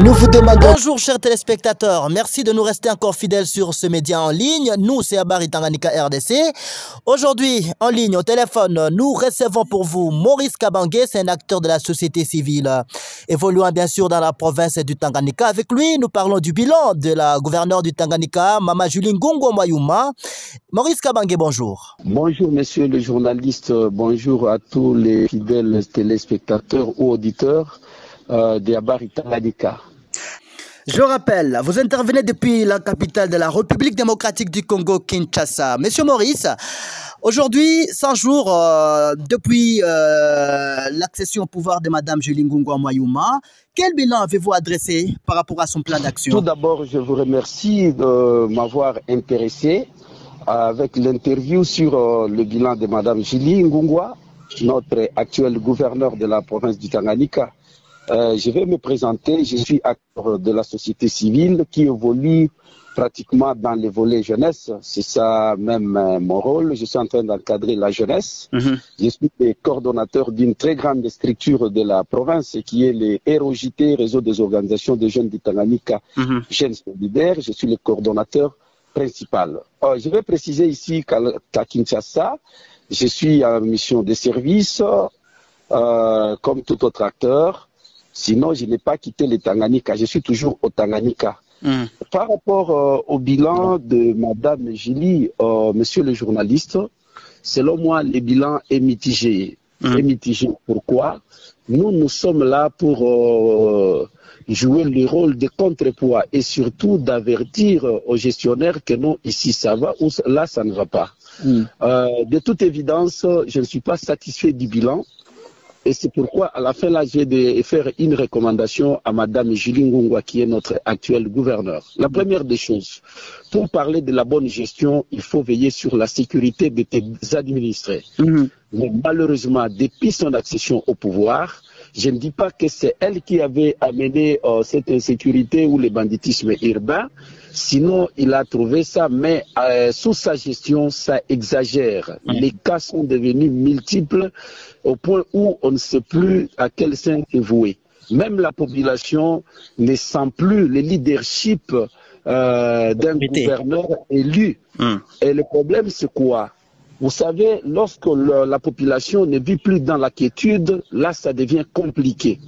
Nous vous demandons... Bonjour chers téléspectateurs, merci de nous rester encore fidèles sur ce média en ligne. Nous, c'est Habari Tanganyika RDC. Aujourd'hui, en ligne, au téléphone, nous recevons pour vous Maurice Kabange, c'est un acteur de la société civile, évoluant bien sûr dans la province du Tanganyika. Avec lui, nous parlons du bilan de la gouverneure du Tanganyika, Mama Julie Ngongo Mwayuma. Maurice Kabange, bonjour. Bonjour monsieur le journaliste, bonjour à tous les fidèles téléspectateurs ou auditeurs de Habari Tanganyika. Je rappelle, vous intervenez depuis la capitale de la République démocratique du Congo, Kinshasa. Monsieur Maurice, aujourd'hui, 100 jours depuis l'accession au pouvoir de Madame Julie Ngongo Mwayuma, quel bilan avez-vous adressé par rapport à son plan d'action? Tout d'abord, je vous remercie de m'avoir intéressé avec l'interview sur le bilan de Madame Julie Ngongo, notre actuelle gouverneure de la province du Tanganyika. Je vais me présenter, je suis acteur de la société civile qui évolue pratiquement dans les volets jeunesse. C'est ça même mon rôle, je suis en train d'encadrer la jeunesse. Je suis le coordonnateur d'une très grande structure de la province qui est le ROJT, Réseau des organisations de jeunes du Tanganyika, Jeunes Solidaires. Je suis le coordonnateur principal. Je vais préciser ici qu'à Kinshasa, je suis en mission de service comme tout autre acteur. Sinon, je n'ai pas quitté le Tanganyika, je suis toujours au Tanganyika. Par rapport au bilan de Madame Julie, monsieur le journaliste, selon moi, le bilan est mitigé. Est mitigé. Pourquoi? Nous sommes là pour jouer le rôle de contrepoids et surtout d'avertir aux gestionnaires que non, ici ça va ou là ça ne va pas. De toute évidence, je ne suis pas satisfait du bilan. Et c'est pourquoi, à la fin, là, j'ai de faire une recommandation à Madame Julie Ngongo, qui est notre actuelle gouverneure. La première des choses, pour parler de la bonne gestion, il faut veiller sur la sécurité de tes administrés. Mais malheureusement, depuis son accession au pouvoir, je ne dis pas que c'est elle qui avait amené cette insécurité ou le banditisme urbain. Sinon, il a trouvé ça, mais sous sa gestion, ça exagère. Les cas sont devenus multiples au point où on ne sait plus à quel sein est voué. Même la population ne sent plus le leadership d'un gouverneur élu. Et le problème, c'est quoi? Vous savez, lorsque la population ne vit plus dans la quiétude, là, ça devient compliqué.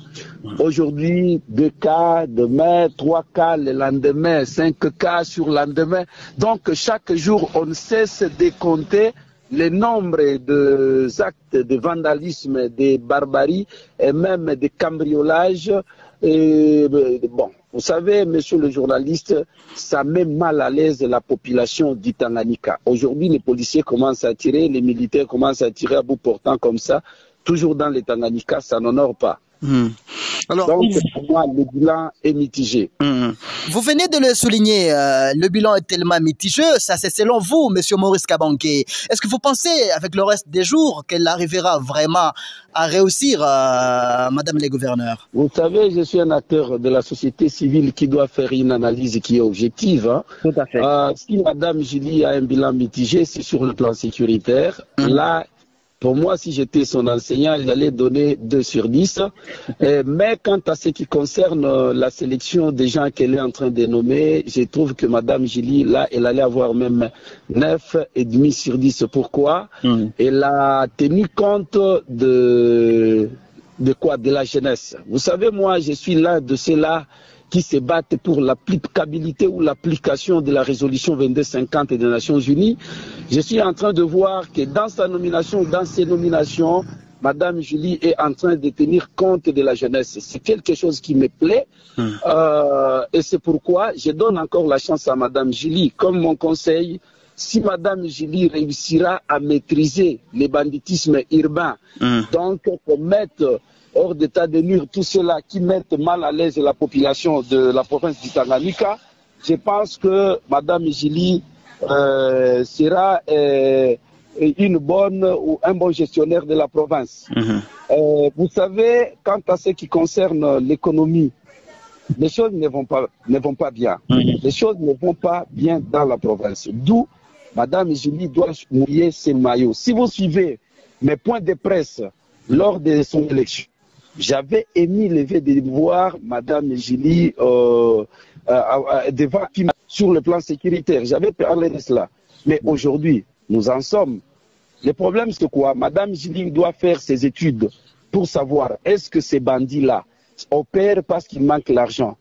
Aujourd'hui, 2 cas, demain, 3 cas, le lendemain, 5 cas sur le lendemain. Donc, chaque jour, on ne cesse de compter le nombre d'actes de vandalisme, de barbarie et même de cambriolage. Et, bon, vous savez, monsieur le journaliste, ça met mal à l'aise la population du Tanganyika. Aujourd'hui, les policiers commencent à tirer, les militaires commencent à tirer à bout portant comme ça. Toujours dans les Tanganyika, ça n'honore pas. Alors, donc, pour moi, le bilan est mitigé. Vous venez de le souligner, le bilan est tellement mitigeux, ça c'est selon vous, monsieur Maurice Kabange. Est-ce que vous pensez, avec le reste des jours, qu'elle arrivera vraiment à réussir, madame les gouverneurs? Vous savez, je suis un acteur de la société civile qui doit faire une analyse qui est objective. Hein. Tout à fait. Si madame Julie a un bilan mitigé, c'est sur le plan sécuritaire. Là, pour moi, si j'étais son enseignant, j'allais donner 2 sur 10. Mais quant à ce qui concerne la sélection des gens qu'elle est en train de nommer, je trouve que Madame Julie, là, elle allait avoir même 9,5 sur 10. Pourquoi? Elle a tenu compte de quoi? De la jeunesse. Vous savez, moi, je suis l'un de ceux-là qui se battent pour l'applicabilité ou l'application de la résolution 2250 des Nations Unies. Je suis en train de voir que dans sa nomination, dans ses nominations, Madame Julie est en train de tenir compte de la jeunesse. C'est quelque chose qui me plaît. Et c'est pourquoi je donne encore la chance à Madame Julie. Comme mon conseil, si Madame Julie réussira à maîtriser le banditisme urbain, donc pour mettre hors d'état de nuire tout cela qui mettent mal à l'aise la population de la province du Tanganyika, je pense que Madame Julie sera une bonne ou un bon gestionnaire de la province. Vous savez, quant à ce qui concerne l'économie, les choses ne vont pas bien. Les choses ne vont pas bien dans la province. D'où Madame Julie doit mouiller ses maillots. Si vous suivez mes points de presse lors de son élection, j'avais émis le vœu de voir Mme Julie devant sur le plan sécuritaire. J'avais parlé de cela. Mais aujourd'hui, nous en sommes. Le problème, c'est quoi? Mme Julie doit faire ses études pour savoir est-ce que ces bandits-là opèrent parce qu'il manque l'argent.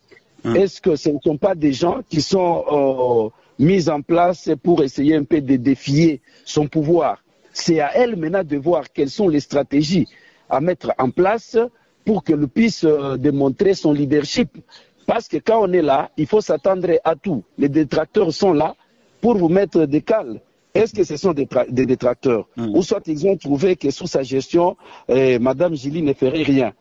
Est-ce que ce ne sont pas des gens qui sont mis en place pour essayer un peu de défier son pouvoir? C'est à elle maintenant de voir quelles sont les stratégies à mettre en place pour qu'elle puisse démontrer son leadership. Parce que quand on est là, il faut s'attendre à tout. Les détracteurs sont là pour vous mettre des cales. Est-ce que ce sont des détracteurs? Ou soit ils ont trouvé que sous sa gestion, Mme Julie ne ferait rien.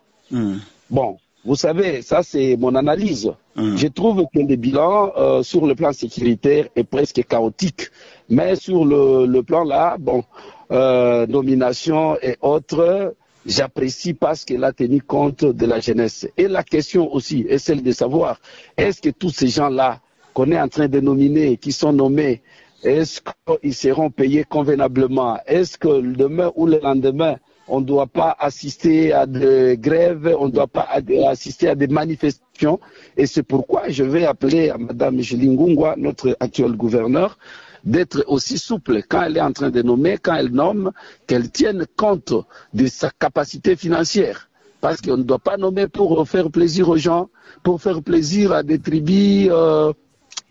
Bon, vous savez, ça c'est mon analyse. Je trouve que le bilan sur le plan sécuritaire est presque chaotique. Mais sur le plan là, bon, nomination et autres, j'apprécie parce qu'elle a tenu compte de la jeunesse. Et la question aussi est celle de savoir, est-ce que tous ces gens-là qu'on est en train de nominer, qui sont nommés, est-ce qu'ils seront payés convenablement? Est-ce que demain ou le lendemain, on ne doit pas assister à des grèves, on ne doit pas assister à des manifestations? Et c'est pourquoi je vais appeler à Mme Julie Ngungwa, notre actuel gouverneur, d'être aussi souple quand elle est en train de nommer, quand elle nomme, qu'elle tienne compte de sa capacité financière. Parce qu'on ne doit pas nommer pour faire plaisir aux gens, pour faire plaisir à des tribus,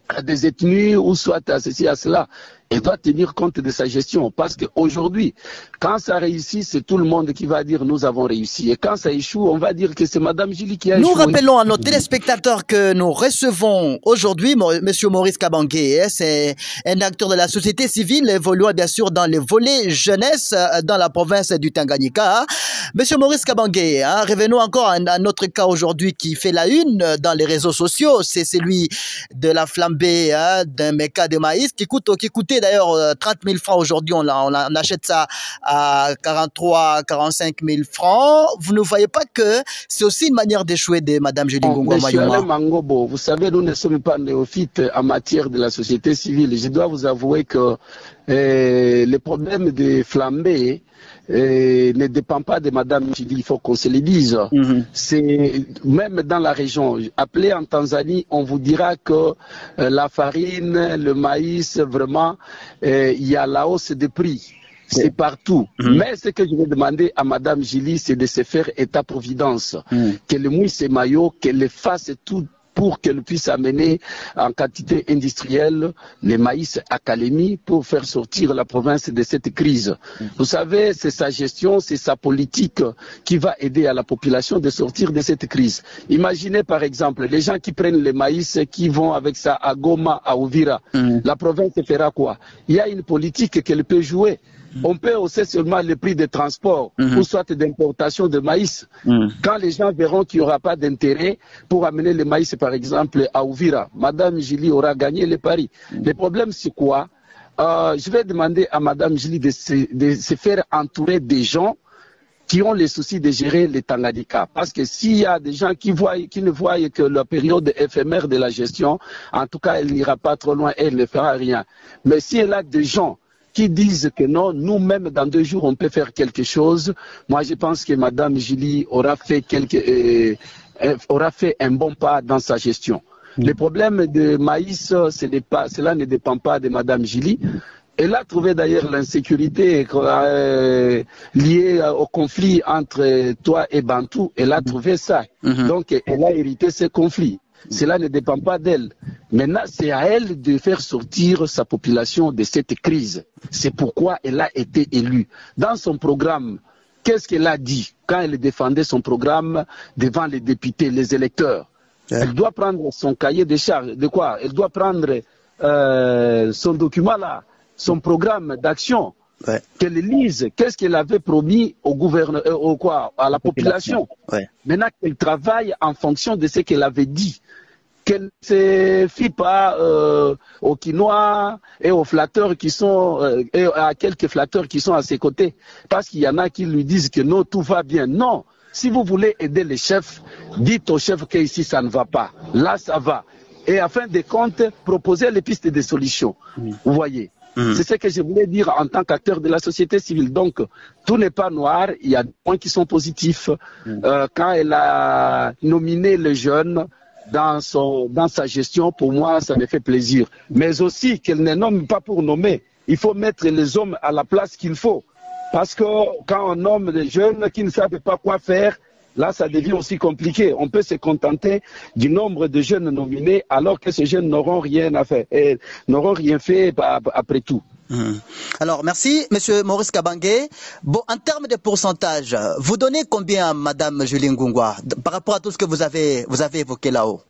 à des ethnies ou soit à ceci, à cela. Elle doit tenir compte de sa gestion. Parce qu'aujourd'hui, quand ça réussit, c'est tout le monde qui va dire nous avons réussi. Et quand ça échoue, on va dire que c'est Mme Julie qui a échoué. Nous rappelons à nos téléspectateurs que nous recevons aujourd'hui M. Maurice Kabange. C'est un acteur de la société civile évoluant bien sûr dans les volets jeunesse dans la province du Tanganyika. M. Maurice Kabange, revenons encore à notre cas aujourd'hui qui fait la une dans les réseaux sociaux. C'est celui de la flambée d'un méca de maïs qui coûtait d'ailleurs 30 000 francs aujourd'hui. On achète ça à 43 45 000 francs. Vous ne voyez pas que c'est aussi une manière d'échouer de Mme Julie Ngungwa Mayuma? Mangobo, vous savez, nous ne sommes pas néophytes en matière de la société civile. Je dois vous avouer que le problème des flambées ne dépend pas de Mme Julie, il faut qu'on se le dise. C'est même dans la région. Appelez en Tanzanie, on vous dira que la farine, le maïs, vraiment, il y a la hausse des prix. C'est partout. Mais ce que je vais demander à Mme Julie, c'est de se faire état-providence. Qu'elle mouille ses maillots, qu'elle fasse tout pour qu'elle puisse amener en quantité industrielle les maïs à Kalemi pour faire sortir la province de cette crise. Vous savez, c'est sa gestion, c'est sa politique qui va aider à la population de sortir de cette crise. Imaginez par exemple les gens qui prennent le maïs, qui vont avec ça à Goma, à Uvira. La province fera quoi? Il y a une politique qu'elle peut jouer. On peut hausser seulement le prix des transports ou soit d'importation de maïs. Quand les gens verront qu'il n'y aura pas d'intérêt pour amener le maïs, par exemple, à Uvira, Mme Julie aura gagné le pari. Le problème, c'est quoi? Je vais demander à Mme Julie de se faire entourer des gens qui ont les soucis de gérer les Tanganyika. Parce que s'il y a des gens qui ne voient que la période éphémère de la gestion, en tout cas, elle n'ira pas trop loin, elle ne fera rien. Mais si elle a des gens qui disent que non, nous-mêmes, dans 2 jours, on peut faire quelque chose. Moi, je pense que Mme Julie aura fait un bon pas dans sa gestion. Le problème de maïs, cela ne dépend pas de Mme Julie. Elle a trouvé d'ailleurs l'insécurité liée au conflit entre toi et Bantou. Elle a trouvé ça. Donc, elle a hérité ce conflit. Cela ne dépend pas d'elle. Maintenant, c'est à elle de faire sortir sa population de cette crise. C'est pourquoi elle a été élue. Dans son programme, qu'est-ce qu'elle a dit quand elle défendait son programme devant les députés, les électeurs? Elle doit prendre son cahier de charges. De quoi? Elle doit prendre son document là, son programme d'action. Qu'elle lise, qu'est-ce qu'elle avait promis au gouvernement, à la population. Maintenant qu'elle travaille en fonction de ce qu'elle avait dit, qu'elle ne se fie pas aux Quinois et aux flatteurs qui sont, et à quelques flatteurs qui sont à ses côtés, parce qu'il y en a qui lui disent que non, tout va bien. Non, si vous voulez aider les chefs, dites aux chefs qu'ici ça ne va pas, là ça va. Et à fin de compte, proposer les pistes de solutions. Vous voyez. C'est ce que je voulais dire en tant qu'acteur de la société civile. Donc, tout n'est pas noir, il y a des points qui sont positifs. Quand elle a nominé les jeunes dans sa gestion, pour moi, ça me fait plaisir. Mais aussi qu'elle ne nomme pas pour nommer. Il faut mettre les hommes à la place qu'il faut. Parce que quand on nomme des jeunes qui ne savent pas quoi faire, là, ça devient aussi compliqué. On peut se contenter du nombre de jeunes nominés alors que ces jeunes n'auront rien à faire et n'auront rien fait après tout. Alors, merci, Monsieur Maurice Kabange. Bon, en termes de pourcentage, vous donnez combien à Madame Julie Ngungwa par rapport à tout ce que vous avez évoqué là-haut?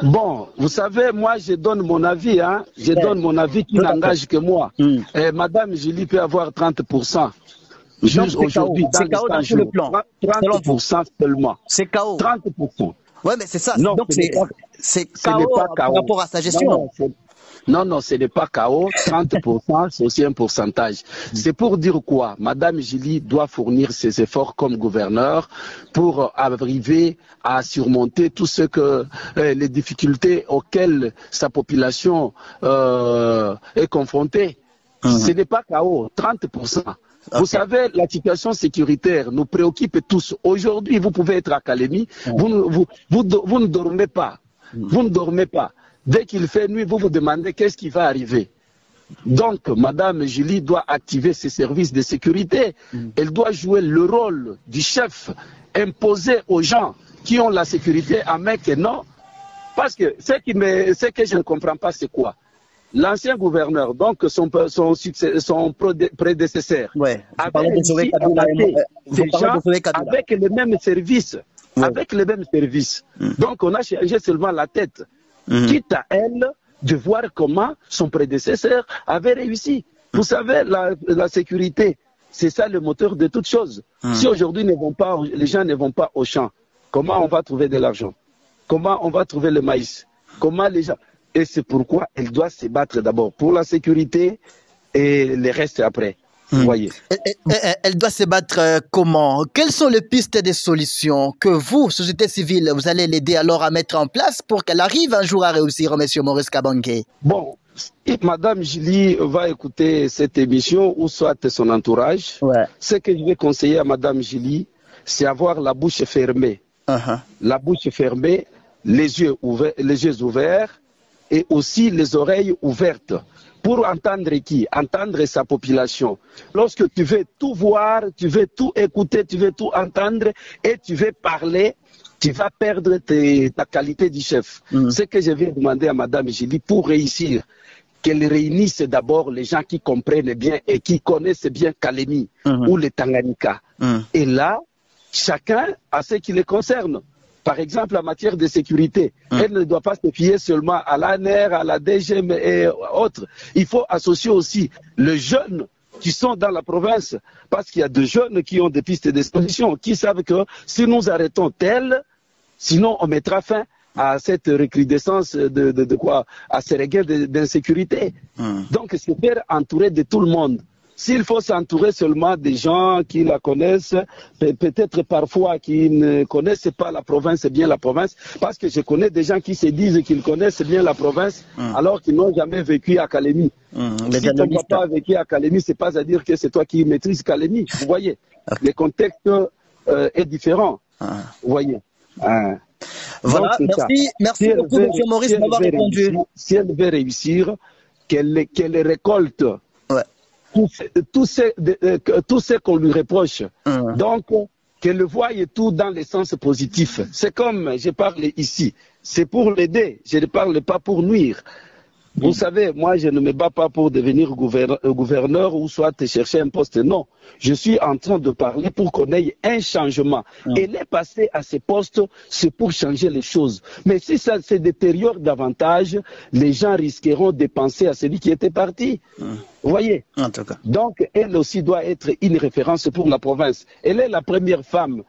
Bon, vous savez, moi, je donne mon avis. Hein. Je donne mon avis qui n'engage que moi. Et Madame Julie peut avoir 30%. Juste aujourd'hui, dans les 100 jours, 30% seulement. C'est KO. 30%. Oui, mais c'est ça. Non, donc c'est KO par rapport à sa gestion. Non, ce n'est pas KO. 30%, c'est aussi un pourcentage. C'est pour dire quoi? Madame Julie doit fournir ses efforts comme gouverneur pour arriver à surmonter tout ce que les difficultés auxquelles sa population est confrontée. Ce n'est pas KO. 30%. Vous savez, la situation sécuritaire nous préoccupe tous. Aujourd'hui, vous pouvez être à Kalemi, vous ne dormez pas. Vous ne dormez pas. Dès qu'il fait nuit, vous vous demandez qu'est-ce qui va arriver. Donc, Madame Julie doit activer ses services de sécurité. Elle doit jouer le rôle du chef, imposé aux gens qui ont la sécurité à main que non. Parce que ce que je ne comprends pas, c'est quoi? L'ancien gouverneur, donc son prédécesseur, avait réussi à placer ces gens avec les mêmes services. Avec les mêmes services. Donc on a changé seulement la tête. Quitte à elle de voir comment son prédécesseur avait réussi. Vous savez, la sécurité, c'est ça le moteur de toute chose. Si aujourd'hui les gens ne vont pas au champ, comment on va trouver de l'argent? Comment on va trouver le maïs? Comment les gens... Et c'est pourquoi elle doit se battre d'abord pour la sécurité et le reste après. Vous voyez. Elle doit se battre comment? Quelles sont les pistes de solutions que vous, société civile, vous allez l'aider alors à mettre en place pour qu'elle arrive un jour à réussir, Monsieur Maurice Kabange? Bon, si Madame Julie va écouter cette émission ou soit son entourage, ce que je vais conseiller à Madame Julie, c'est avoir la bouche fermée. La bouche fermée, les yeux ouverts et aussi les oreilles ouvertes. Pour entendre qui? Entendre sa population. Lorsque tu veux tout voir, tu veux tout écouter, tu veux tout entendre et tu veux parler, tu vas perdre ta qualité de chef. Ce que je vais demander à Madame Julie pour réussir, qu'elle réunisse d'abord les gens qui comprennent bien et qui connaissent bien Kalemi ou le Tanganyika. Et là, chacun a ce qui le concerne. Par exemple, en matière de sécurité, elle ne doit pas se fier seulement à l'ANR, à la DGM et autres. Il faut associer aussi les jeunes qui sont dans la province, parce qu'il y a des jeunes qui ont des pistes d'exposition, qui savent que si nous arrêtons tel, sinon on mettra fin à cette recrudescence de quoi? À ces regains d'insécurité. Donc, c'est faire entourer de tout le monde. S'il faut s'entourer seulement des gens qui la connaissent, peut-être parfois qui ne connaissent pas la province, bien la province, parce que je connais des gens qui se disent qu'ils connaissent bien la province, alors qu'ils n'ont jamais vécu à Kalemi. Si ton papa a vécu à Kalemi, c'est pas à dire que c'est toi qui maîtrises Kalemi. Vous voyez, le contexte est différent. Vous voyez. Voilà, merci beaucoup, M. Maurice, d'avoir répondu. Si elle veut réussir, qu'elle récolte tout ce qu'on lui reproche. Donc, qu'elle le voie tout dans le sens positif. C'est comme je parle ici, c'est pour l'aider, je ne parle pas pour nuire. Vous savez, moi, je ne me bats pas pour devenir gouverneur ou soit chercher un poste. Non, je suis en train de parler pour qu'on ait un changement. Et les passer à ces postes, c'est pour changer les choses. Mais si ça se détériore davantage, les gens risqueront de penser à celui qui était parti. Vous voyez? En tout cas. Donc, elle aussi doit être une référence pour la province. Elle est la première femme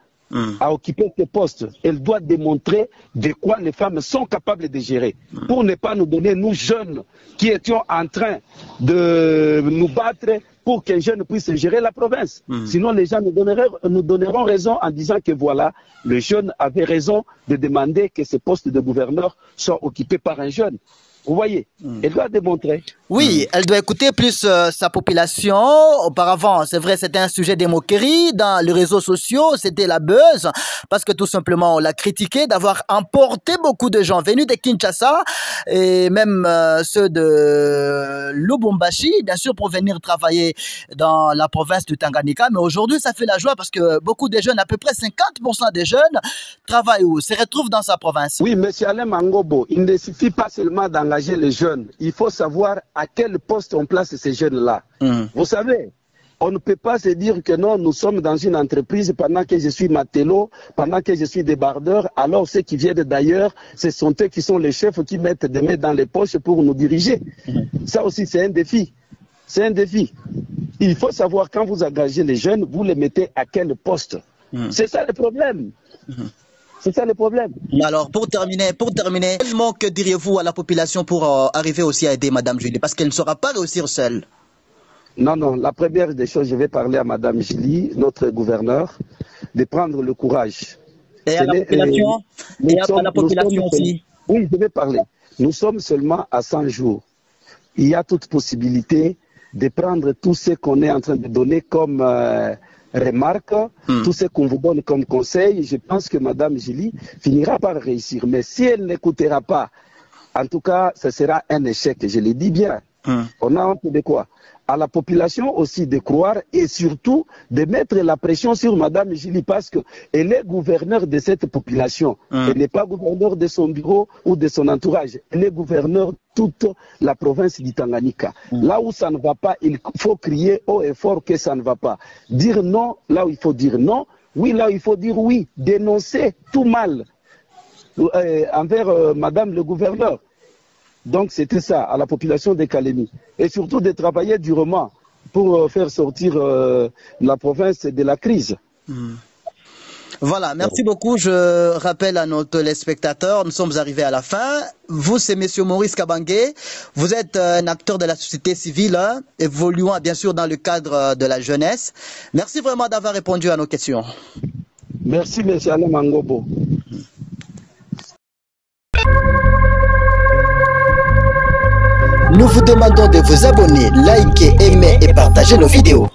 à occuper ce poste. Elle doit démontrer de quoi les femmes sont capables de gérer. Pour ne pas nous donner, nous jeunes, qui étions en train de nous battre pour qu'un jeune puisse gérer la province. Sinon, les gens nous donneront raison en disant que voilà, le jeune avait raison de demander que ce poste de gouverneur soit occupé par un jeune. Vous voyez, elle doit démontrer. Oui, elle doit écouter plus sa population. Auparavant, c'est vrai, c'était un sujet de moquerie dans les réseaux sociaux, c'était la buzz, parce que tout simplement, on l'a critiqué d'avoir emporté beaucoup de gens venus de Kinshasa et même ceux de Lubumbashi, bien sûr, pour venir travailler dans la province du Tanganyika. Mais aujourd'hui, ça fait la joie parce que beaucoup de jeunes, à peu près 50% des jeunes, travaillent où? Se retrouvent dans sa province. Oui, M. Alain Mangobo, il ne suffit pas seulement d'engager les jeunes. Il faut savoir à quel poste on place ces jeunes-là. Vous savez, on ne peut pas se dire que non, nous sommes dans une entreprise pendant que je suis matelot, pendant que je suis débardeur, alors ceux qui viennent d'ailleurs, ce sont eux qui sont les chefs qui mettent des mains dans les poches pour nous diriger. Ça aussi, c'est un défi. C'est un défi. Il faut savoir quand vous engagez les jeunes, vous les mettez à quel poste. C'est ça le problème. C'est ça le problème. Alors, pour terminer, quel mot que diriez-vous à la population pour arriver aussi à aider Madame Julie? Parce qu'elle ne saura pas réussir seule. Non, non. La première des choses, je vais parler à Madame Julie, notre gouverneur, de prendre le courage. Et à la population, à la population aussi. Oui, je vais parler. Nous sommes seulement à 100 jours. Il y a toute possibilité de prendre tout ce qu'on est en train de donner comme remarque, tout ce qu'on vous donne comme conseil. Je pense que Madame Julie finira par réussir. Mais si elle n'écoutera pas, en tout cas, ce sera un échec. Je le dis bien. On a honte de quoi? À la population aussi de croire et surtout de mettre la pression sur Madame Julie parce qu'elle est gouverneure de cette population. Elle n'est pas gouverneure de son bureau ou de son entourage. Elle est gouverneure de toute la province du Tanganyika. Là où ça ne va pas, il faut crier haut et fort que ça ne va pas. Dire non là où il faut dire non. Oui là où il faut dire oui. Dénoncer tout mal envers Madame le gouverneur. Donc c'était ça, à la population de Kalemi. Et surtout de travailler durement pour faire sortir la province de la crise. Voilà, merci beaucoup. Je rappelle à nos téléspectateurs, nous sommes arrivés à la fin. Vous, c'est Monsieur Maurice Kabange. Vous êtes un acteur de la société civile, évoluant bien sûr dans le cadre de la jeunesse. Merci vraiment d'avoir répondu à nos questions. Merci, Monsieur Alain Mangobo. Nous vous demandons de vous abonner, liker, aimer et partager nos vidéos.